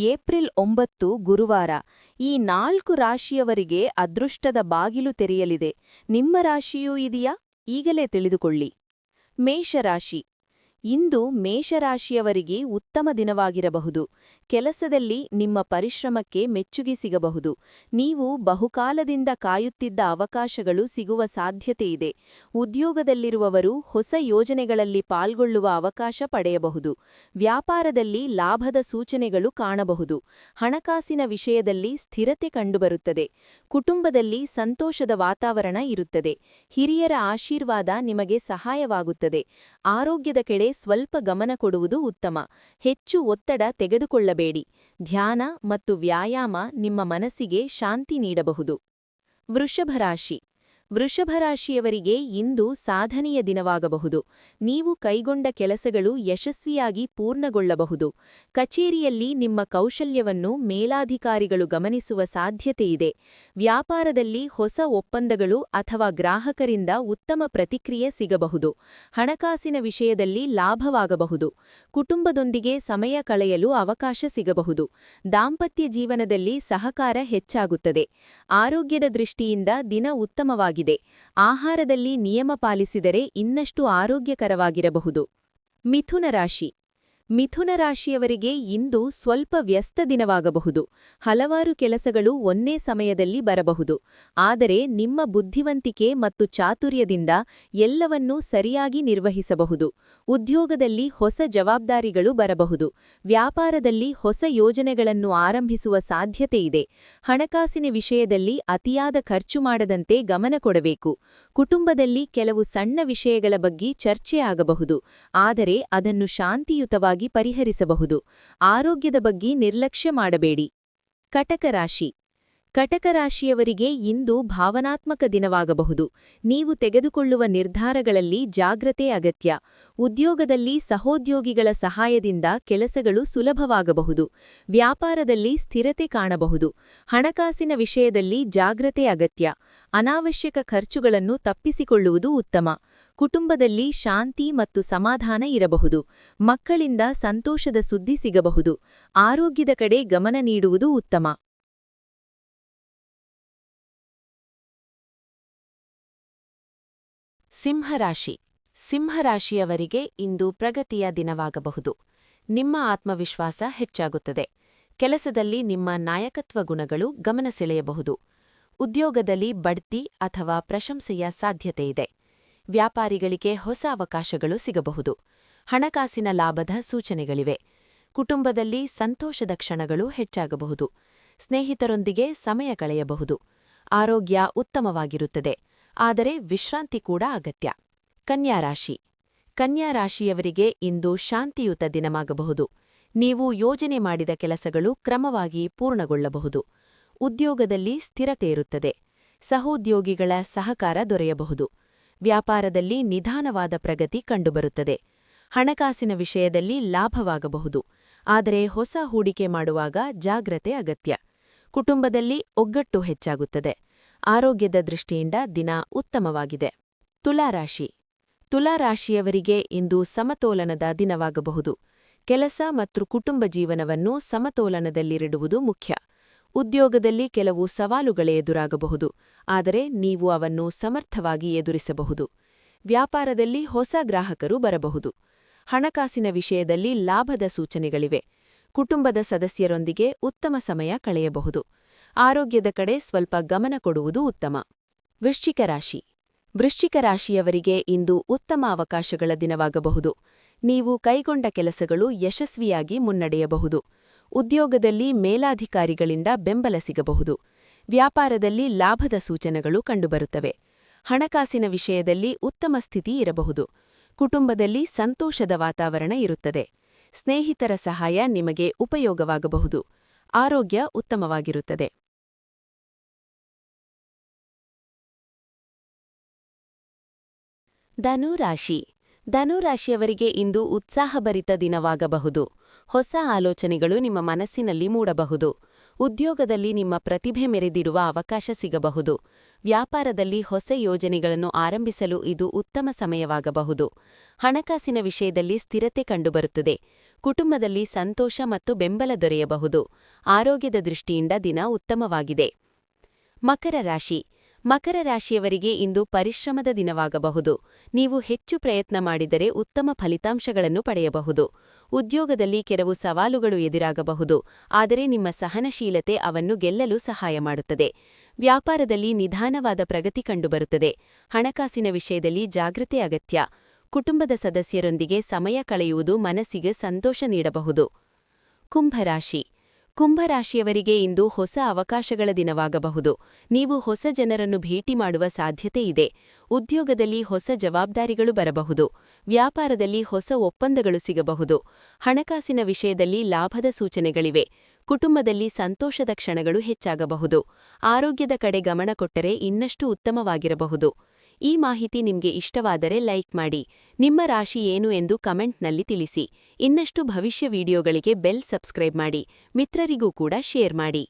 April 9 ಗುರುವಾರ. ಈ 4 ರಾಶಿಯವರಿಗೆ ಅದೃಷ್ಟದ ಬಾಗಿಲು ತೆರೆಯಲಿದೆ. ನಿಮ್ಮ ರಾಶಿಯೂ ಇದೆಯಾ? ಈಗಲೇ ತಿಳಿದುಕೊಳ್ಳಿ. ಮೇಷರಾಶಿ. ಇಂದು ಮೇಷರಾಶಿಯವರಿಗೆ ಉತ್ತಮ ದಿನವಾಗಿರಬಹುದು. ಕೆಲಸದಲ್ಲಿ ನಿಮ್ಮ ಪರಿಶ್ರಮಕ್ಕೆ ಮೆಚ್ಚುಗೆ ಸಿಗಬಹುದು. ನೀವು ಬಹುಕಾಲದಿಂದ ಕಾಯುತ್ತಿದ್ದ ಅವಕಾಶಗಳು ಸಿಗುವ ಸಾಧ್ಯತೆಯಿದೆ. ಉದ್ಯೋಗದಲ್ಲಿರುವವರು ಹೊಸ ಯೋಜನೆಗಳಲ್ಲಿ ಪಾಲ್ಗೊಳ್ಳುವ ಅವಕಾಶ ಪಡೆಯಬಹುದು. ವ್ಯಾಪಾರದಲ್ಲಿ ಲಾಭದ ಸೂಚನೆಗಳು ಕಾಣಬಹುದು. ಹಣಕಾಸಿನ ವಿಷಯದಲ್ಲಿ ಸ್ಥಿರತೆ ಕಂಡುಬರುತ್ತದೆ. ಕುಟುಂಬದಲ್ಲಿ ಸಂತೋಷದ ವಾತಾವರಣ ಇರುತ್ತದೆ. ಹಿರಿಯರ ಆಶೀರ್ವಾದ ನಿಮಗೆ ಸಹಾಯವಾಗುತ್ತದೆ. ಆರೋಗ್ಯದ ಕಡೆ ಸ್ವಲ್ಪ ಗಮನ ಕೊಡುವುದು ಉತ್ತಮ. ಹೆಚ್ಚು ಒತ್ತಡ ತೆಗೆದುಕೊಳ್ಳಬೇಡಿ. ಧ್ಯಾನ ಮತ್ತು ವ್ಯಾಯಾಮ ನಿಮ್ಮ ಮನಸ್ಸಿಗೆ ಶಾಂತಿ ನೀಡಬಹುದು. ವೃಷಭರಾಶಿ. ವೃಷಭರಾಶಿಯವರಿಗೆ ಇಂದು ಸಾಧನೆಯ ದಿನವಾಗಬಹುದು. ನೀವು ಕೈಗೊಂಡ ಕೆಲಸಗಳು ಯಶಸ್ವಿಯಾಗಿ ಪೂರ್ಣಗೊಳ್ಳಬಹುದು. ಕಚೇರಿಯಲ್ಲಿ ನಿಮ್ಮ ಕೌಶಲ್ಯವನ್ನು ಮೇಲಾಧಿಕಾರಿಗಳು ಗಮನಿಸುವ ಸಾಧ್ಯತೆಯಿದೆ. ವ್ಯಾಪಾರದಲ್ಲಿ ಹೊಸ ಒಪ್ಪಂದಗಳು ಅಥವಾ ಗ್ರಾಹಕರಿಂದ ಉತ್ತಮ ಪ್ರತಿಕ್ರಿಯೆ ಸಿಗಬಹುದು. ಹಣಕಾಸಿನ ವಿಷಯದಲ್ಲಿ ಲಾಭವಾಗಬಹುದು. ಕುಟುಂಬದೊಂದಿಗೆ ಸಮಯ ಕಳೆಯಲು ಅವಕಾಶ ಸಿಗಬಹುದು. ದಾಂಪತ್ಯ ಜೀವನದಲ್ಲಿ ಸಹಕಾರ ಹೆಚ್ಚಾಗುತ್ತದೆ. ಆರೋಗ್ಯದ ದೃಷ್ಟಿಯಿಂದ ದಿನ ಉತ್ತಮವಾಗಿದೆ. ಆಹಾರದಲ್ಲಿ ನಿಯಮ ಪಾಲಿಸಿದರೆ ಇನ್ನಷ್ಟು ಆರೋಗ್ಯಕರವಾಗಿರಬಹುದು. ಮಿಥುನ ರಾಶಿ. ಮಿಥುನ ರಾಶಿಯವರಿಗೆ ಇಂದು ಸ್ವಲ್ಪ ವ್ಯಸ್ತ ದಿನವಾಗಬಹುದು. ಹಲವಾರು ಕೆಲಸಗಳು ಒಂದೇ ಸಮಯದಲ್ಲಿ ಬರಬಹುದು. ಆದರೆ ನಿಮ್ಮ ಬುದ್ಧಿವಂತಿಕೆ ಮತ್ತು ಚಾತುರ್ಯದಿಂದ ಎಲ್ಲವನ್ನೂ ಸರಿಯಾಗಿ ನಿರ್ವಹಿಸಬಹುದು. ಉದ್ಯೋಗದಲ್ಲಿ ಹೊಸ ಜವಾಬ್ದಾರಿಗಳು ಬರಬಹುದು. ವ್ಯಾಪಾರದಲ್ಲಿ ಹೊಸ ಯೋಜನೆಗಳನ್ನು ಆರಂಭಿಸುವ ಸಾಧ್ಯತೆಯಿದೆ. ಹಣಕಾಸಿನ ವಿಷಯದಲ್ಲಿ ಅತಿಯಾದ ಖರ್ಚು ಮಾಡದಂತೆ ಗಮನ ಕೊಡಬೇಕು. ಕುಟುಂಬದಲ್ಲಿ ಕೆಲವು ಸಣ್ಣ ವಿಷಯಗಳ ಬಗ್ಗೆ ಚರ್ಚೆ ಆಗಬಹುದು. ಆದರೆ ಅದನ್ನು ಶಾಂತಿಯುತವಾಗಿ ಪರಿಹರಿಸಬಹುದು. ಆರೋಗ್ಯದ ಬಗ್ಗೆ ನಿರ್ಲಕ್ಷ್ಯ ಮಾಡಬೇಡಿ. ಕಟಕ ರಾಶಿ. ಕಟಕ ರಾಶಿಯವರಿಗೆ ಇಂದು ಭಾವನಾತ್ಮಕ ದಿನವಾಗಬಹುದು. ನೀವು ತೆಗೆದುಕೊಳ್ಳುವ ನಿರ್ಧಾರಗಳಲ್ಲಿ ಜಾಗ್ರತೆ ಅಗತ್ಯ. ಉದ್ಯೋಗದಲ್ಲಿ ಸಹೋದ್ಯೋಗಿಗಳ ಸಹಾಯದಿಂದ ಕೆಲಸಗಳು ಸುಲಭವಾಗಬಹುದು. ವ್ಯಾಪಾರದಲ್ಲಿ ಸ್ಥಿರತೆ ಕಾಣಬಹುದು. ಹಣಕಾಸಿನ ವಿಷಯದಲ್ಲಿ ಜಾಗ್ರತೆ ಅಗತ್ಯ. ಅನಾವಶ್ಯಕ ಖರ್ಚುಗಳನ್ನು ತಪ್ಪಿಸಿಕೊಳ್ಳುವುದು ಉತ್ತಮ. ಕುಟುಂಬದಲ್ಲಿ ಶಾಂತಿ ಮತ್ತು ಸಮಾಧಾನ ಇರಬಹುದು. ಮಕ್ಕಳಿಂದ ಸಂತೋಷದ ಸುದ್ದಿ ಸಿಗಬಹುದು. ಆರೋಗ್ಯದ ಕಡೆ ಗಮನ ನೀಡುವುದು ಉತ್ತಮ. ಸಿಂಹರಾಶಿ. ಸಿಂಹರಾಶಿಯವರಿಗೆ ಇಂದು ಪ್ರಗತಿಯ ದಿನವಾಗಬಹುದು. ನಿಮ್ಮ ಆತ್ಮವಿಶ್ವಾಸ ಹೆಚ್ಚಾಗುತ್ತದೆ. ಕೆಲಸದಲ್ಲಿ ನಿಮ್ಮ ನಾಯಕತ್ವ ಗುಣಗಳು ಗಮನ ಸೆಳೆಯಬಹುದು. ಉದ್ಯೋಗದಲ್ಲಿ ಬಡ್ತಿ ಅಥವಾ ಪ್ರಶಂಸೆಯ ಸಾಧ್ಯತೆಯಿದೆ. ವ್ಯಾಪಾರಿಗಳಿಗೆ ಹೊಸ ಅವಕಾಶಗಳು ಸಿಗಬಹುದು. ಹಣಕಾಸಿನ ಲಾಭದ ಸೂಚನೆಗಳಿವೆ. ಕುಟುಂಬದಲ್ಲಿ ಸಂತೋಷದ ಕ್ಷಣಗಳು ಹೆಚ್ಚಾಗಬಹುದು. ಸ್ನೇಹಿತರೊಂದಿಗೆ ಸಮಯ ಕಳೆಯಬಹುದು. ಆರೋಗ್ಯ ಉತ್ತಮವಾಗಿರುತ್ತದೆ. ಆದರೆ ವಿಶ್ರಾಂತಿ ಕೂಡ ಅಗತ್ಯ. ಕನ್ಯಾರಾಶಿ. ಕನ್ಯಾರಾಶಿಯವರಿಗೆ ಇಂದು ಶಾಂತಿಯುತ ದಿನವಾಗಬಹುದು. ನೀವು ಯೋಜನೆ ಮಾಡಿದ ಕೆಲಸಗಳು ಕ್ರಮವಾಗಿ ಪೂರ್ಣಗೊಳ್ಳಬಹುದು. ಉದ್ಯೋಗದಲ್ಲಿ ಸ್ಥಿರತೆ ಇರುತ್ತದೆ. ಸಹೋದ್ಯೋಗಿಗಳ ಸಹಕಾರ ದೊರೆಯಬಹುದು. ವ್ಯಾಪಾರದಲ್ಲಿ ನಿಧಾನವಾದ ಪ್ರಗತಿ ಕಂಡುಬರುತ್ತದೆ. ಹಣಕಾಸಿನ ವಿಷಯದಲ್ಲಿ ಲಾಭವಾಗಬಹುದು. ಆದರೆ ಹೊಸ ಹೂಡಿಕೆ ಮಾಡುವಾಗ ಜಾಗ್ರತೆ ಅಗತ್ಯ. ಕುಟುಂಬದಲ್ಲಿ ಒಗ್ಗಟ್ಟು ಹೆಚ್ಚಾಗುತ್ತದೆ. ಆರೋಗ್ಯದ ದೃಷ್ಟಿಯಿಂದ ದಿನ ಉತ್ತಮವಾಗಿದೆ. ತುಲಾರಾಶಿ. ತುಲಾರಾಶಿಯವರಿಗೆ ಇಂದು ಸಮತೋಲನದ ದಿನವಾಗಬಹುದು. ಕೆಲಸ ಮತ್ತು ಕುಟುಂಬ ಜೀವನವನ್ನು ಸಮತೋಲನದಲ್ಲಿರಿಡುವುದು ಮುಖ್ಯ. ಉದ್ಯೋಗದಲ್ಲಿ ಕೆಲವು ಸವಾಲುಗಳೇ ಎದುರಾಗಬಹುದು. ಆದರೆ ನೀವು ಅವನ್ನು ಸಮರ್ಥವಾಗಿ ಎದುರಿಸಬಹುದು. ವ್ಯಾಪಾರದಲ್ಲಿ ಹೊಸ ಗ್ರಾಹಕರು ಬರಬಹುದು. ಹಣಕಾಸಿನ ವಿಷಯದಲ್ಲಿ ಲಾಭದ ಸೂಚನೆಗಳಿವೆ. ಕುಟುಂಬದ ಸದಸ್ಯರೊಂದಿಗೆ ಉತ್ತಮ ಸಮಯ ಕಳೆಯಬಹುದು. ಆರೋಗ್ಯದ ಕಡೆ ಸ್ವಲ್ಪ ಗಮನ ಕೊಡುವುದು ಉತ್ತಮ. ವೃಶ್ಚಿಕ ರಾಶಿ. ವೃಶ್ಚಿಕ ರಾಶಿಯವರಿಗೆ ಇಂದು ಉತ್ತಮ ಅವಕಾಶಗಳ ದಿನವಾಗಬಹುದು. ನೀವು ಕೈಗೊಂಡ ಕೆಲಸಗಳು ಯಶಸ್ವಿಯಾಗಿ ಮುನ್ನಡೆಯಬಹುದು. ಉದ್ಯೋಗದಲ್ಲಿ ಮೇಲಾಧಿಕಾರಿಗಳಿಂದ ಬೆಂಬಲ ಸಿಗಬಹುದು. ವ್ಯಾಪಾರದಲ್ಲಿ ಲಾಭದ ಸೂಚನೆಗಳು ಕಂಡುಬರುತ್ತವೆ. ಹಣಕಾಸಿನ ವಿಷಯದಲ್ಲಿ ಉತ್ತಮ ಸ್ಥಿತಿ ಇರಬಹುದು. ಕುಟುಂಬದಲ್ಲಿ ಸಂತೋಷದ ವಾತಾವರಣ ಇರುತ್ತದೆ. ಸ್ನೇಹಿತರ ಸಹಾಯ ನಿಮಗೆ ಉಪಯೋಗವಾಗಬಹುದು. ಆರೋಗ್ಯ ಉತ್ತಮವಾಗಿರುತ್ತದೆ. ಧನುರಾಶಿ. ಧನುರಾಶಿಯವರಿಗೆ ಇಂದು ಉತ್ಸಾಹಭರಿತ ದಿನವಾಗಬಹುದು. ಹೊಸ ಆಲೋಚನೆಗಳು ನಿಮ್ಮ ಮನಸ್ಸಿನಲ್ಲಿ ಮೂಡಬಹುದು. ಉದ್ಯೋಗದಲ್ಲಿ ನಿಮ್ಮ ಪ್ರತಿಭೆ ಮೆರೆದಿಡುವ ಅವಕಾಶ ಸಿಗಬಹುದು. ವ್ಯಾಪಾರದಲ್ಲಿ ಹೊಸ ಯೋಜನೆಗಳನ್ನು ಆರಂಭಿಸಲು ಇದು ಉತ್ತಮ ಸಮಯವಾಗಬಹುದು. ಹಣಕಾಸಿನ ವಿಷಯದಲ್ಲಿ ಸ್ಥಿರತೆ ಕಂಡುಬರುತ್ತದೆ. ಕುಟುಂಬದಲ್ಲಿ ಸಂತೋಷ ಮತ್ತು ಬೆಂಬಲ ದೊರೆಯಬಹುದು. ಆರೋಗ್ಯದ ದೃಷ್ಟಿಯಿಂದ ದಿನ ಉತ್ತಮವಾಗಿದೆ. ಮಕರ ರಾಶಿ. ಮಕರ ರಾಶಿಯವರಿಗೆ ಇಂದು ಪರಿಶ್ರಮದ ದಿನವಾಗಬಹುದು. ನೀವು ಹೆಚ್ಚು ಪ್ರಯತ್ನ ಮಾಡಿದರೆ ಉತ್ತಮ ಫಲಿತಾಂಶಗಳನ್ನು ಪಡೆಯಬಹುದು. ಉದ್ಯೋಗದಲ್ಲಿ ಕೆಲವು ಸವಾಲುಗಳು ಎದುರಾಗಬಹುದು, ಆದರೆ ನಿಮ್ಮ ಸಹನಶೀಲತೆ ಅವನ್ನು ಗೆಲ್ಲಲು ಸಹಾಯ ಮಾಡುತ್ತದೆ. ವ್ಯಾಪಾರದಲ್ಲಿ ನಿಧಾನವಾದ ಪ್ರಗತಿ ಕಂಡುಬರುತ್ತದೆ. ಹಣಕಾಸಿನ ವಿಷಯದಲ್ಲಿ ಜಾಗೃತೆ ಅಗತ್ಯ. ಕುಟುಂಬದ ಸದಸ್ಯರೊಂದಿಗೆ ಸಮಯ ಕಳೆಯುವುದು ಮನಸ್ಸಿಗೆ ಸಂತೋಷ ನೀಡಬಹುದು. ಕುಂಭರಾಶಿ. ಕುಂಭರಾಶಿಯವರಿಗೆ ಇಂದು ಹೊಸ ಅವಕಾಶಗಳ ದಿನವಾಗಬಹುದು. ನೀವು ಹೊಸ ಜನರನ್ನು ಭೇಟಿ ಮಾಡುವ ಸಾಧ್ಯತೆ ಇದೆ. ಉದ್ಯೋಗದಲ್ಲಿ ಹೊಸ ಜವಾಬ್ದಾರಿಗಳು ಬರಬಹುದು. ವ್ಯಾಪಾರದಲ್ಲಿ ಹೊಸ ಒಪ್ಪಂದಗಳು ಸಿಗಬಹುದು. ಹಣಕಾಸಿನ ವಿಷಯದಲ್ಲಿ ಲಾಭದ ಸೂಚನೆಗಳಿವೆ. ಕುಟುಂಬದಲ್ಲಿ ಸಂತೋಷದ ಕ್ಷಣಗಳು ಹೆಚ್ಚಾಗಬಹುದು. ಆರೋಗ್ಯದ ಕಡೆ ಗಮನ ಕೊಟ್ಟರೆ ಇನ್ನಷ್ಟು ಉತ್ತಮವಾಗಿರಬಹುದು. ಈ ಮಾಹಿತಿ ನಿಮಗೆ ಇಷ್ಟವಾದರೆ ಲೈಕ್ ಮಾಡಿ. ನಿಮ್ಮ ರಾಶಿ ಏನು ಎಂದು ಕಮೆಂಟ್ನಲ್ಲಿ ತಿಳಿಸಿ. ಇನ್ನಷ್ಟು ಭವಿಷ್ಯ ವಿಡಿಯೋಗಳಿಗೆ ಬೆಲ್ ಸಬ್ಸ್ಕ್ರೈಬ್ ಮಾಡಿ. ಮಿತ್ರರಿಗೂ ಕೂಡ ಶೇರ್ ಮಾಡಿ.